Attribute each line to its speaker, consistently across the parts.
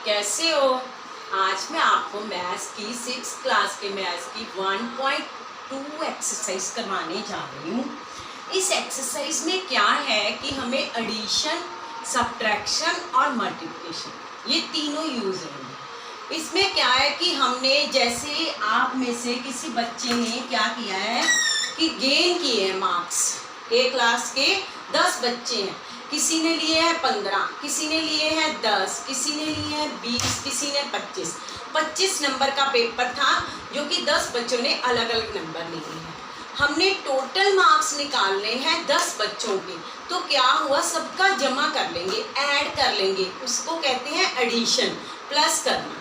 Speaker 1: कैसे हो? आज मैं आपको मैथ्स की 6th क्लास के मैथ्स की 1.2 एक्सरसाइज करवाने जा रही हूँ। इस एक्सरसाइज में क्या है कि हमें एडिशन, सब्ट्रैक्शन और मल्टीप्लिकेशन ये तीनों यूज हैं। इसमें क्या है कि हमने जैसे आप में से किसी बच्चे ने क्या किया है कि गेन किए हैं मार्क्स। एक क्लास के 10 बच्चे हैं, किसी ने लिए हैं 15, किसी ने लिए हैं 10, किसी ने लिए हैं 20, किसी ने 25 नंबर का पेपर था जो कि 10 बच्चों ने अलग अलग नंबर लिए हैं। हमने टोटल मार्क्स निकालने हैं 10 बच्चों के, तो क्या हुआ सबका जमा कर लेंगे, ऐड कर लेंगे, उसको कहते हैं एडिशन, प्लस करना।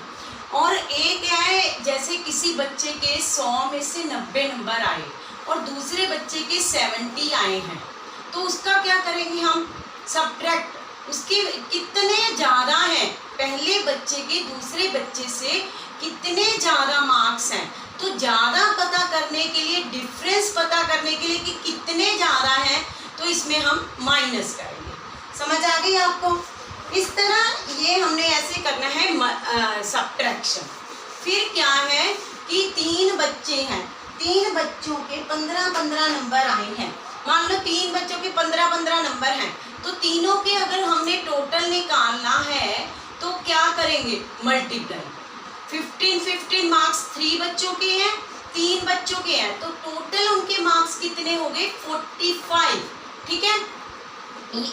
Speaker 1: और एक है जैसे किसी बच्चे के 100 में से 90 नंबर आए और दूसरे बच्चे के 70 आए हैं, तो उसका क्या करेंगे हम, सब्ट्रैक्ट, उसके कितने ज़्यादा हैं, पहले बच्चे के दूसरे बच्चे से कितने ज़्यादा मार्क्स हैं, तो ज़्यादा पता करने के लिए, डिफरेंस पता करने के लिए कि कितने ज़्यादा हैं, तो इसमें हम माइनस करेंगे। समझ आ गई आपको? इस तरह ये हमने ऐसे करना है सब्ट्रैक्शन। फिर क्या है कि 3 बच्चे हैं, 3 बच्चों के 15-15 नंबर आए हैं। मान लो 3 बच्चों के 15-15 नंबर हैं, तो तीनों के अगर हमने टोटल निकालना है तो क्या करेंगे, मल्टीप्लाई। 15 मार्क्स 3 बच्चों के हैं, 3 बच्चों के हैं, तो टोटल उनके मार्क्स कितने हो गए, 45। ठीक है,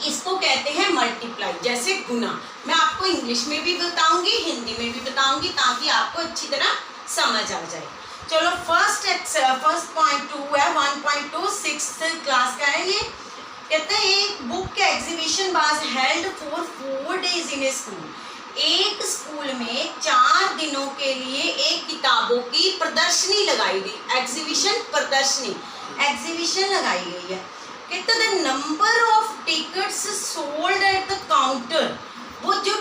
Speaker 1: इसको कहते हैं मल्टीप्लाई, जैसे गुना। मैं आपको इंग्लिश में भी बताऊंगी, हिंदी में भी बताऊंगी, ताकि आपको अच्छी तरह समझ आ जाए। चलो फर्स्ट पॉइंट 2 है, 1.2 6th क्लास का है ये। कहते हैं एक बुक का exhibition was held for 4 days in A school. एक स्कूल में 4 दिनों के लिए एक किताबों की प्रदर्शनी लगाई गई। एग्जीबिशन, प्रदर्शनी, एग्जीबिशन लगाई गई है। कहते हैं the number of tickets sold at the counter. वो जो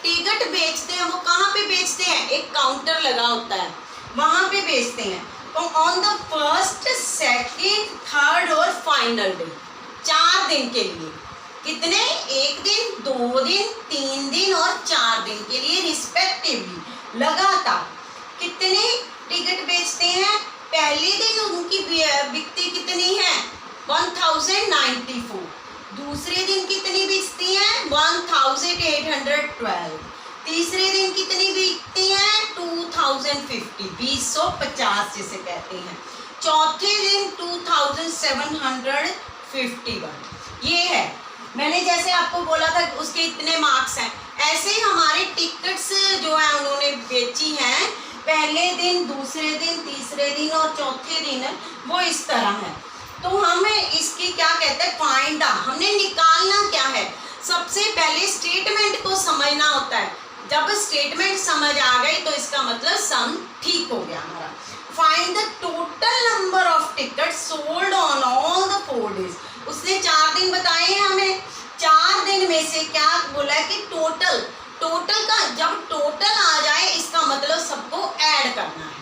Speaker 1: टिकट बेचते हैं वो कहाँ पे बेचते हैं, एक काउंटर लगा होता है, वहां पे बेचते हैं। तो on the first, second, third और फाइनल डे, 4 दिन के लिए, कितने, 1 दिन, 2 दिन, 3 दिन और 4 दिन के लिए रिस्पेक्टिवली लगातार कितने टिकट बेचते हैं। पहले दिन उनकी बिकती कितनी है, 1094। दूसरे दिन कितनी बिकती हैं, 1812। तीसरे दिन कितनी बिकती हैं, 2050, 250 जिसे कहते हैं। चौथे दिन 2751। ये है, मैंने जैसे आपको बोला था उसके इतने मार्क्स हैं। ऐसे ही हमारे टिकट्स जो है उन्होंने बेची हैं, पहले दिन, दूसरे दिन, तीसरे दिन और चौथे दिन, वो इस तरह है। तो हमें इसकी क्या कहते हैं, फाइंड आउट, हमने निकालना क्या है। सबसे पहले स्टेटमेंट को समझना होता है। जब स्टेटमेंट समझ आ गई तो इसका मतलब सम ठीक हो गया हमारा। Find the total number of ticket sold on all the 4 days। उसने 4 दिन बताए हैं हमें, 4 दिन में से क्या बोला है कि टोटल का, जब टोटल आ जाए इसका मतलब सबको ऐड करना है।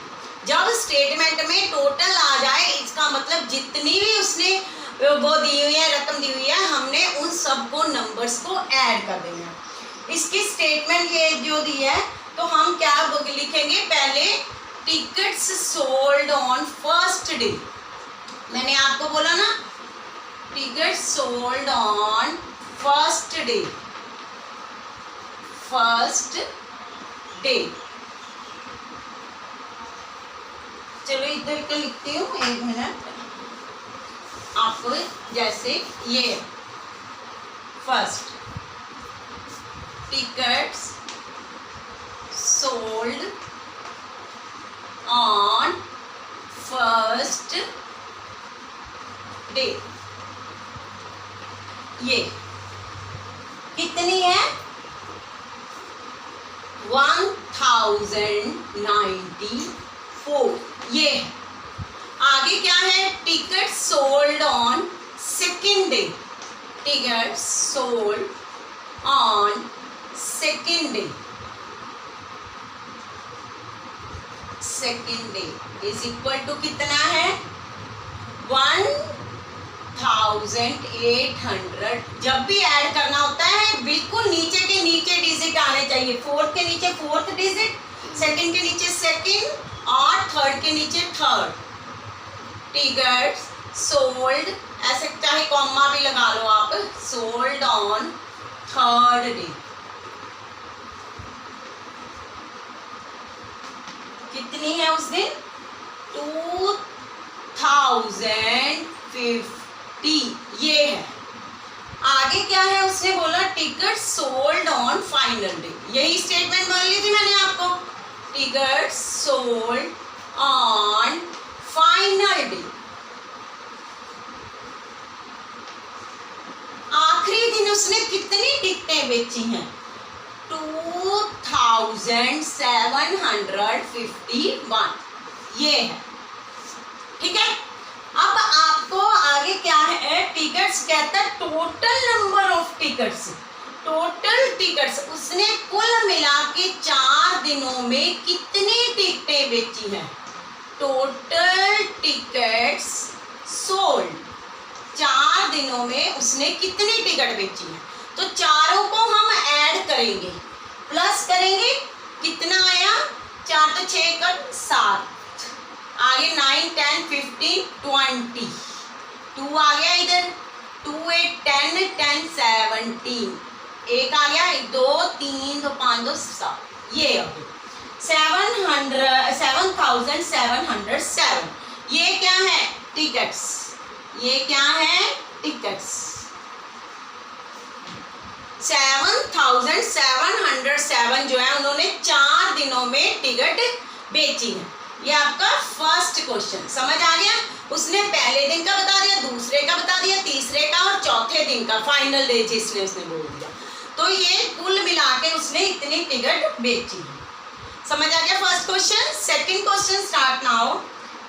Speaker 1: जब स्टेटमेंट में टोटल आ जाए इसका मतलब जितनी भी उसने वो दी हुई है, रकम दी हुई है, हमने उन सबको नंबर्स को ऐड कर देना है। इसकी स्टेटमेंट ये जो दी है, तो हम क्या लिखेंगे, पहले tickets sold on first day. मैंने आपको बोला ना, tickets sold on first day, first day. चलो इधर को लिखती हूँ, 1 मिनट आपको, जैसे ये first, tickets sold on first day, ये कितनी है, 1094, ये है। आगे क्या है, ticket sold on second day, ticket sold on second day, second day is equal to कितना है, 1800। जब भी ऐड करना होता है बिल्कुल नीचे के नीचे डिजिट आने जाइए, फोर्थ के नीचे फोर्थ डिजिट, सेकंड के नीचे सेकंड और थर्ड के नीचे थर्ड। टिकट्स सोल्ड, ऐसे चाहे कॉमा भी लगा लो आप, सोल्ड ऑन थर्ड डे। कितनी है उस दिन? 2050 ये है। आगे क्या है उसने बोला? Ticket sold on final day. यही स्टेटमेंट बोल ली थी मैंने आपको, ticket sold on final day. आखिरी दिन उसने कितनी टिकटें बेची हैं? 2751 ये है। ठीक है, अब आपको आगे क्या है? टिकट्स कहता है total number of tickets, total tickets उसने कुल मिला के 4 दिनों में कितनी टिकटें बेची हैं? टोटल टिकट्स सोल्ड, 4 दिनों में उसने कितनी टिकट बेची है? तो चारों को हम ऐड करेंगे, प्लस करेंगे, कितना आया? 4 तो 6 कर 7, आगे 9 10 15 20, 2 आ गया इधर, 2 8 10 10 17, एक आ गया, 2 3 2 5 2 7, ये 7707। ये क्या है? टिकट्स। ये क्या है? टिकट्स। 7707 जो है उन्होंने 4 दिनों में टिकट बेची है। ये आपका फर्स्ट क्वेश्चन समझ आ गया। उसने पहले दिन का बता दिया, दूसरे का बता दिया, तीसरे का और चौथे दिन का फाइनल डे जिसने उसने बोल दिया। तो ये कुल मिला के उसने इतनी टिकट बेची है। समझ आ गया first question. Second question start now.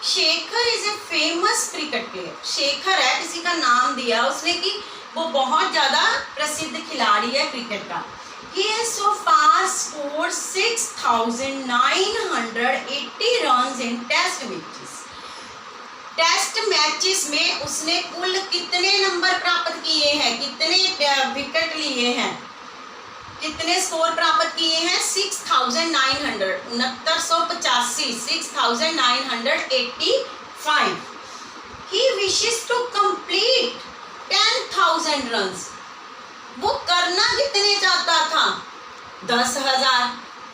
Speaker 1: Shekhar is a famous cricket player. Shekhar है, किसी का नाम दिया उसने कि वो बहुत ज्यादा प्रसिद्ध खिलाड़ी है क्रिकेट का। He has so far scored 6,980 runs in test matches. Test matches में उसने कुल कितने नंबर प्राप्त किए हैं? कितने विकेट लिए हैं? कितने स्कोर प्राप्त किए हैं? 6,900, 6985, 6,985। He wishes to complete 10,000 runs. वो करना कितने चाहता था? 10,000।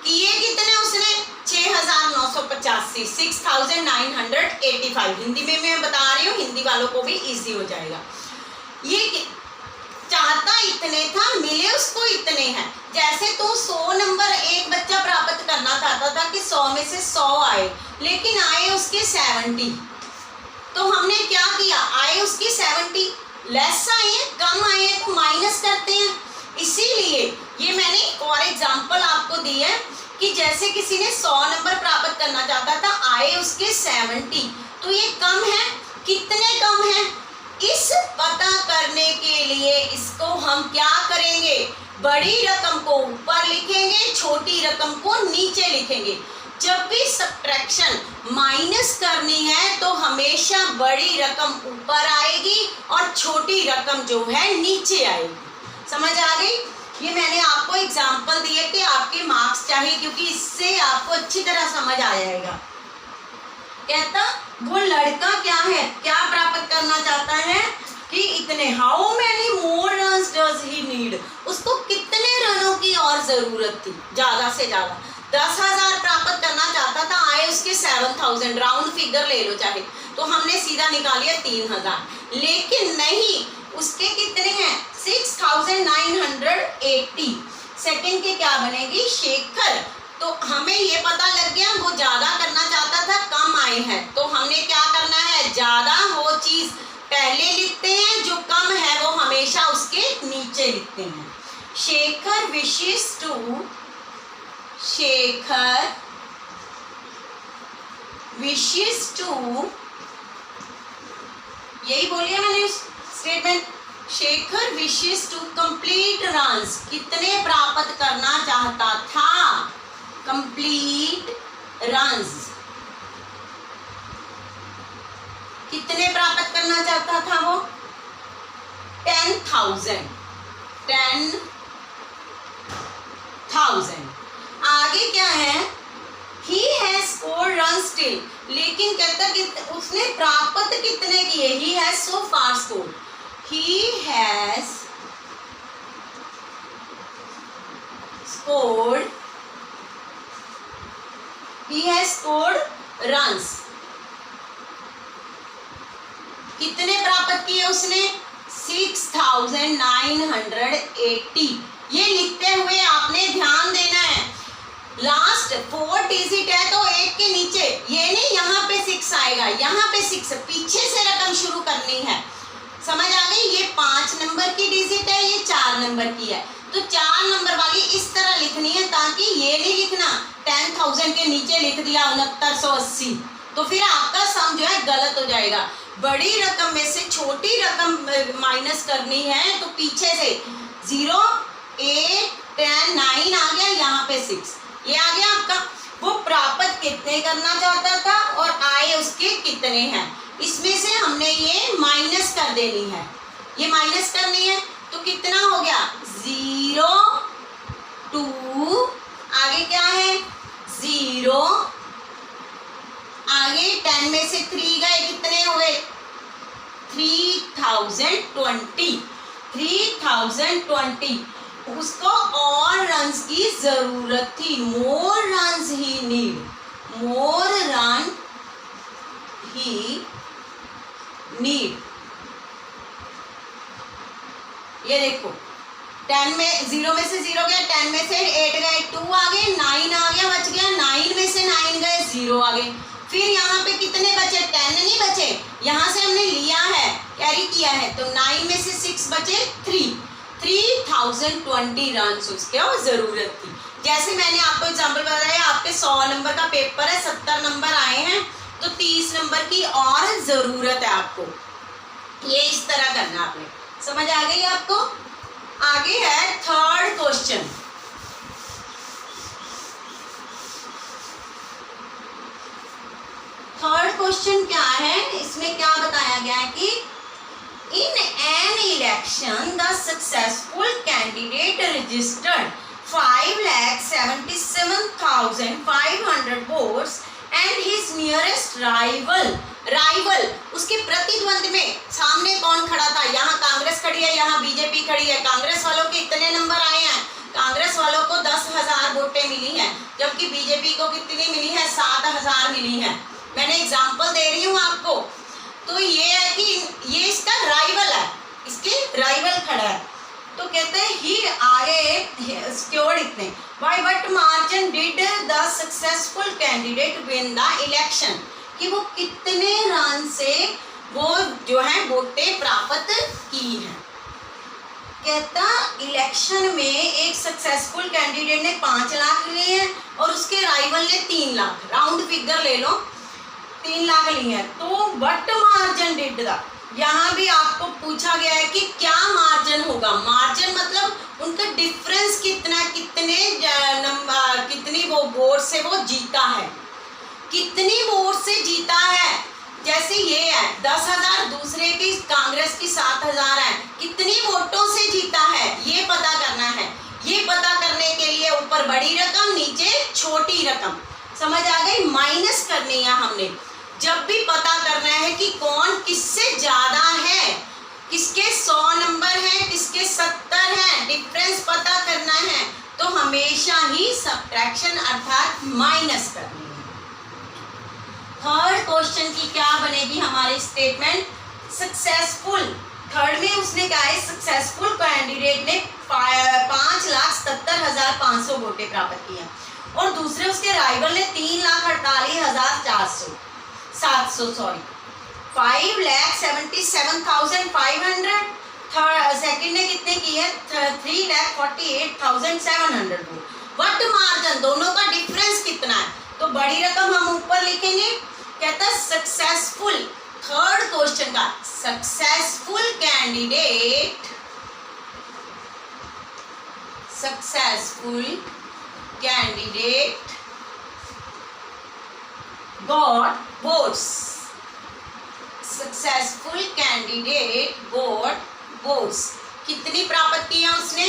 Speaker 1: किए कितने उसने? 6,985, 6,985। हिंदी में मैं बता रही हूँ, हिंदी वालों को भी इजी हो जाएगा। ये चाहता इतने था, मिले उसको इतने हैं। जैसे तो 100 नंबर एक बच्चा प्राप्त करना चाहता था कि 100 में से 100 आए, लेकिन आए उसके 70। तो हमने क्या किया? आए उसके 70, लेस आए हैं, कम आए हैं तो माइनस करते हैं। इसीलिए ये मैंने एक और एग्जांपल आपको दी है कि जैसे किसी ने 100 नंबर प्राप्त करना चाहता था, आए उसके 70, तो ये कम है। कितने कम है? इस पता करने के लिए इसको हम क्या करेंगे? बड़ी रकम को ऊपर लिखेंगे, छोटी रकम को नीचे लिखेंगे। जब भी सब्ट्रैक्शन माइनस करनी है तो हमेशा बड़ी रकम ऊपर आएगी और छोटी रकम जो है नीचे आएगी। समझ आ गई? ये मैंने आपको एग्जांपल दिए कि आपके मार्क्स चाहिए, क्योंकि इससे आपको अच्छी तरह समझ आ जाएगा। कहता वो लड़का क्या है, क्या प्राप्त करना चाहता है कि इतने, how many more runs does he need, उसको कितने रनों की और जरूरत थी? ज्यादा से ज्यादा 10,000 प्राप्त करना चाहता था, आए उसके 7,000। राउंड फिगर ले लो चाहे, तो हमने सीधा निकालिया 3,000। लेकिन नहीं, उसके कितने हैं? 6,980। सेकंड के क्या बनेगी? शेखर। तो हमें ये पता लग गया वो ज्यादा करना चाहता था, कम आए हैं। तो हमने क्या करना है? ज्यादा वो चीज पहले लिखते हैं, जो कम है वो हमेशा उसके नीचे लिखते हैं। Shekhar wishes to, Shekhar wishes to, यही बोलिए मैंने statement. Shekhar wishes to complete runs, कितने प्राप्त करना चाहता था? कंप्लीट रन्स, कितने प्राप्त करना चाहता था वो? 10,000, 1000। आगे क्या है, he has scored runs till, लेकिन कहता कि उसने प्राप्त कितने किए, he has so far scored, he has scored runs, कितने प्राप्त किए उसने, 6980। ये लिखते हुए आपने ध्यान देना है, लास्ट 4 डिजिट है तो 1 के नीचे, ये नहीं यहाँ पे 6 आएगा, यहाँ पे 6, पीछे से रकम शुरू करनी है, समझ आ गई। ये 5 नंबर की डिजिट है, ये 4 नंबर की है, तो 4 नंबर वाली इस तरह लिखनी है, ताकि ये नहीं लिखना 10,000 के नीचे लिख दिया 6980, तो फिर आपका सम जो है गलत हो जाएगा। बड़ी रकम में से छोटी रकम माइनस करनी है, तो पीछे से 0, 8, 10, 9 आ गया, यहाँ पे 6, ये आ गया आपका। वो प्राप्त कितने करना चाहता था और आए उसके कितने हैं, इसमें से हमने ये माइनस कर देनी है, ये माइनस करनी है, तो कितना हो गया 0, 2, आगे क्या है 0, आगे 10 में से 3 गए, कितने हो गए 3020। उसको और रन्स की जरूरत थी, मोर रन्स ही नीड, मोर रन ही नीड। ये देखो 10 में 0 में से 0 गया, 10 में से 8 गए, 2 आ गए, 9 आ गया, बच गया 9 में से 9 गए, 0 आ गए। फिर यहाँ पे कितने बचे, 10 नहीं बचे, यहाँ से हमने लिया है, कैरी किया है, तो 9 में से 6 बचे 3020 रन उसके जरूरत थी। जैसे मैंने आपको एग्जांपल बताया, आपके 100 नंबर का पेपर है, 70 नंबर आए हैं, तो 30 नंबर की और जरूरत है आपको, ये इस तरह करना आपने, समझ आ गई आपको। आगे है थर्ड क्वेश्चन, थर्ड क्वेश्चन क्या है, इसमें क्या बताया गया है कि in an election the successful candidate registered 5,77,500 votes and his nearest rival, उसके प्रतिद्वंद में सामने कौन खड़ा था, यहाँ कांग्रेस खड़ी है, यहाँ बीजेपी खड़ी है। कांग्रेस वालों के इतने नंबर आए हैं, कांग्रेस वालों को 10,000 वोटें मिली हैं, जबकि बीजेपी को कितनी मिली है, 7,000 मिली है। मैंने एग्जाम्पल दे रही हूँ आपको, तो ये है कि ये इसका राइवल है, इसके राइवल खड़ा है, तो कहते हैं ही आगे स्कोर्ड इतने, by what margin did the successful candidate win the election, कि वो कितने रन से वो जो है वोटें प्राप्त की हैं। कहता इलेक्शन में एक सक्सेसफुल कैंडिडेट ने 5 लाख लिए हैं और उसके राइवल ने 3 लाख, राउंड फिगर ले लो, 3 लाख लिए हैं, तो व्हाट मार्जिन डिड द, यहाँ भी आपको पूछा गया है कि क्या मार्जिन होगा, मार्जिन मतलब उनका डिफरेंस कितना, कितने नंबर, कितनी वो वोट से वो जीता है, कितनी वोट से जीता है। जैसे ये है 10,000, दूसरे की कांग्रेस की 7,000 है, कितनी वोटों से जीता है ये पता करना है। ये पता करने के लिए ऊपर बड़ी रकम, नीचे छोटी रकम, समझ आ गई, माइनस करनी है हमने। जब भी पता करना है कि कौन किससे ज्यादा है, किसके 100 नंबर हैं, किसके 70 हैं, डिफरेंस पता करना है, तो हमेशा ही सब्ट्रैक्शन अर्थात माइनस करनी है। थर्ड क्वेश्चन की क्या बनेगी हमारी स्टेटमेंट, सक्सेसफुल, थर्ड में उसने कहा है सक्सेसफुल कैंडिडेट ने 5,77,500 वोटें प्राप्त किया और दूसरे उसके राइवल ने 3,48,700 5,77,500, सेकंड ने कितने की है 3,48,700 वोट। व्हाट मार्जिन, दोनों का डिफरेंस कितना है, तो बड़ी रकम हम ऊपर लिखेंगे। कहता है सक्सेसफुल, थर्ड क्वेश्चन का successful candidate got votes, successful candidate got votes, कितनी प्राप्त किया उसने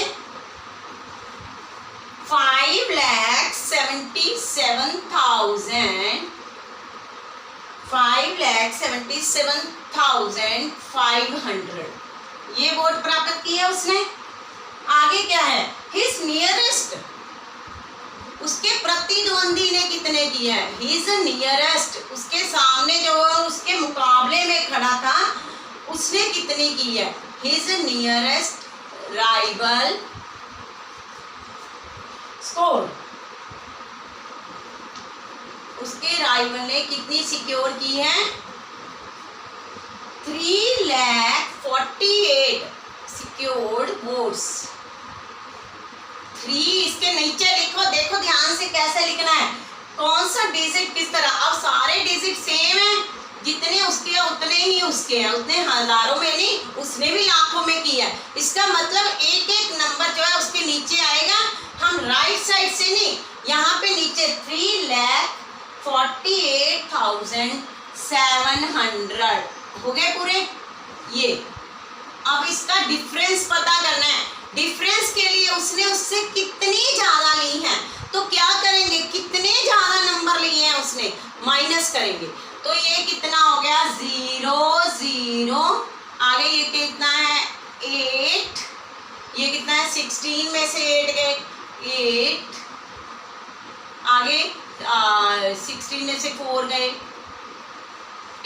Speaker 1: 5,77,500 ये वोट प्राप्त किया उसने। आगे क्या है, हिज नियरेस्ट, उसके प्रतिद्वंदी ने कितने किया है, हिज नियरेस्ट, उसके सामने जो उसके मुकाबले में खड़ा था उसने कितनी की है, हिज नियरेस्ट राइवल स्कोर, उसके राइवल ने कितनी सिक्योर की है, 3,48,000 सिक्योर्ड वोट्स। 3 इसके नीचे लिखो, देखो ध्यान से कैसे लिखना है, कौन सा डिजिट किस तरह। अब सारे डिजिट सेम है, जितने उसके हैं उतने ही उसके हैं, उतने हजारों में नहीं, उसने भी लाखों में किया है। इसका मतलब एक एक नंबर जो है उसके नीचे आएगा। हम राइट साइड से नहीं, यहाँ पे नीचे 3,48,700 हो गए पूरे ये। अब इसका डिफरेंस पता करना है, डिफरेंस के लिए उसने उससे कितनी ज्यादा ली है, तो क्या करेंगे, कितने ज्यादा नंबर लिए हैं उसने, माइनस करेंगे। तो ये कितना हो गया, 0 0, आगे ये कितना है 8, ये कितना है 16 में से 8 गए 8, आगे 16 में से 4 गए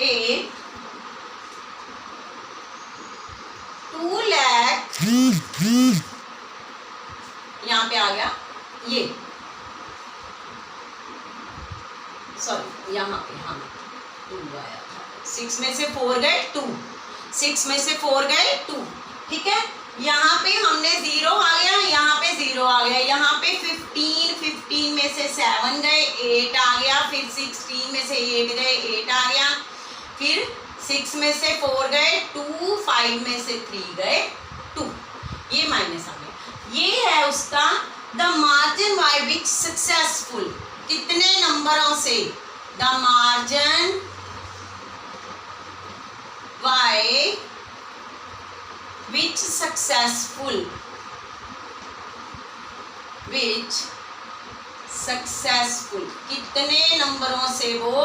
Speaker 1: 8, 2 लाख यहाँ पे आ गया ये, सॉरी यहाँ पे हाँ 2 आया था, 6 में से 4 गए 2, 6 में से 4 गए 2, ठीक है। यहाँ पे हमने 0 आ गया, यहाँ पे 0 आ गया, यहाँ पे 15 में से 7 गए 8 आ गया, फिर 16 में से 8 गए 8 आ गया, फिर 6 में से 4 गए 2, 5 में से 3 गए 2, ये माइनस आ गया। ये है उसका the margin by which successful, कितने नंबरों से, the margin by which successful, कितने नंबरों से वो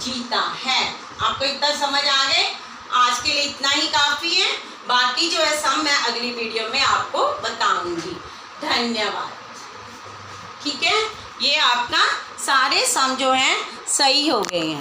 Speaker 1: जीता है। आपको इतना समझ आ गए, आज के लिए इतना ही काफी है, बाकी जो है सब मैं अगली वीडियो में आपको बताऊंगी। धन्यवाद। ठीक है, ये आपका सारे सम जो हैं सही हो गए हैं।